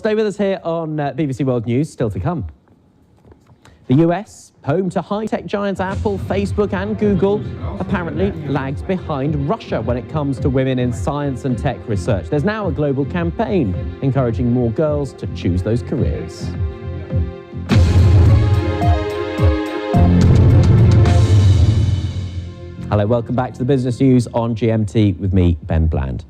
stay with us here on BBC World News, still to come. The US, home to high-tech giants Apple, Facebook and Google, apparently lags behind Russia when it comes to women in science and tech research. There's now a global campaign encouraging more girls to choose those careers. Hello, welcome back to the Business News on GMT with me, Ben Bland.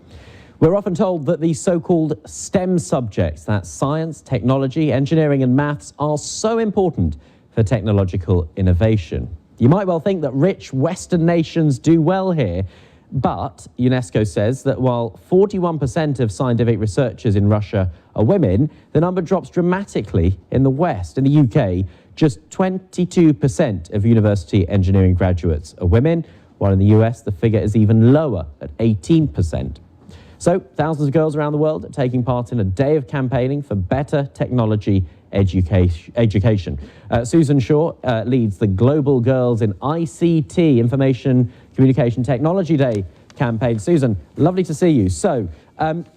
We're often told that the so-called STEM subjects, that's science, technology, engineering and maths, are so important for technological innovation. You might well think that rich Western nations do well here, but UNESCO says that while 41% of scientific researchers in Russia are women, the number drops dramatically in the West. In the UK, just 22% of university engineering graduates are women, while in the US the figure is even lower at 18%. So, thousands of girls around the world are taking part in a day of campaigning for better technology education. Susan Shaw leads the Global Girls in ICT, Information Communication Technology Day campaign. Susan, lovely to see you. So,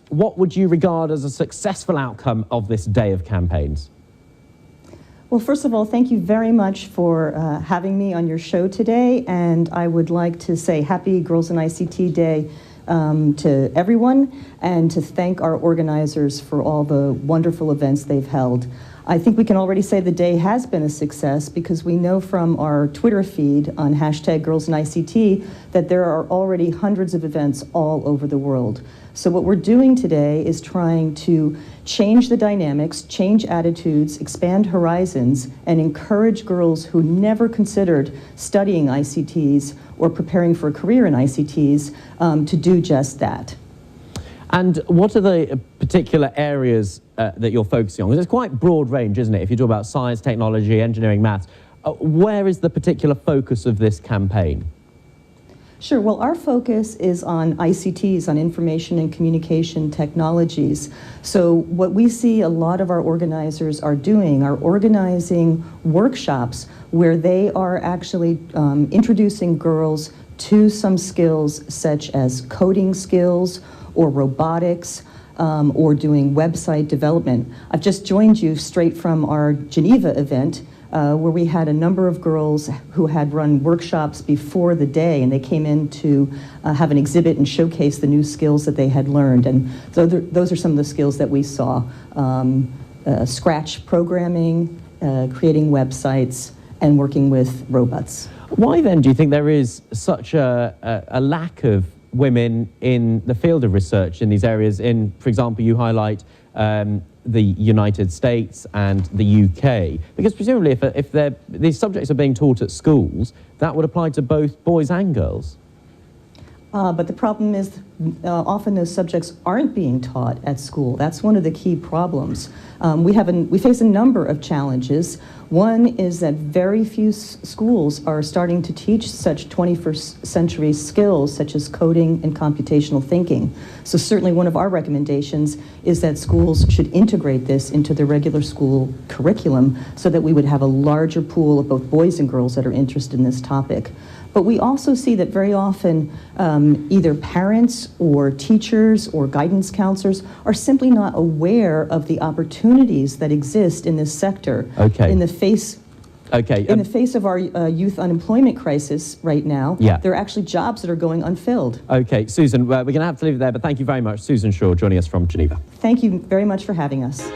what would you regard as a successful outcome of this day of campaigns? Well, first of all, thank you very much for having me on your show today, and I would like to say Happy Girls in ICT Day to everyone, and to thank our organizers for all the wonderful events they've held. I think we can already say the day has been a success because we know from our Twitter feed on #GirlsInICT that there are already hundreds of events all over the world. So what we're doing today is trying to change the dynamics, change attitudes, expand horizons, and encourage girls who never considered studying ICTs or preparing for a career in ICTs to do just that. And what are the particular areas that you're focusing on? Because it's quite broad range, isn't it? If you talk about science, technology, engineering, maths, where is the particular focus of this campaign? Sure. Well, our focus is on ICTs, on information and communication technologies. So what we see a lot of our organizers are doing are organizing workshops where they are actually introducing girls to some skills such as coding skills or robotics, or doing website development. I've just joined you straight from our Geneva event, where we had a number of girls who had run workshops before the day, and they came in to have an exhibit and showcase the new skills that they had learned. And so those are some of the skills that we saw. Scratch programming, creating websites, and working with robots. Why then do you think there is such a lack of women in the field of research in these areas? In, for example, you highlight the United States and the UK, because presumably if these subjects are being taught at schools, that would apply to both boys and girls. But the problem is often those subjects aren't being taught at school. That's one of the key problems. We face a number of challenges. One is that very few schools are starting to teach such 21st century skills such as coding and computational thinking. So certainly one of our recommendations is that schools should integrate this into the regular school curriculum so that we would have a larger pool of both boys and girls that are interested in this topic. But we also see that very often either parents or teachers or guidance counselors are simply not aware of the opportunities that exist in this sector. Okay. In the face of our youth unemployment crisis right now, there are actually jobs that are going unfilled. Okay, Susan, we're going to have to leave it there, but thank you very much. Susan Shaw joining us from Geneva. Thank you very much for having us.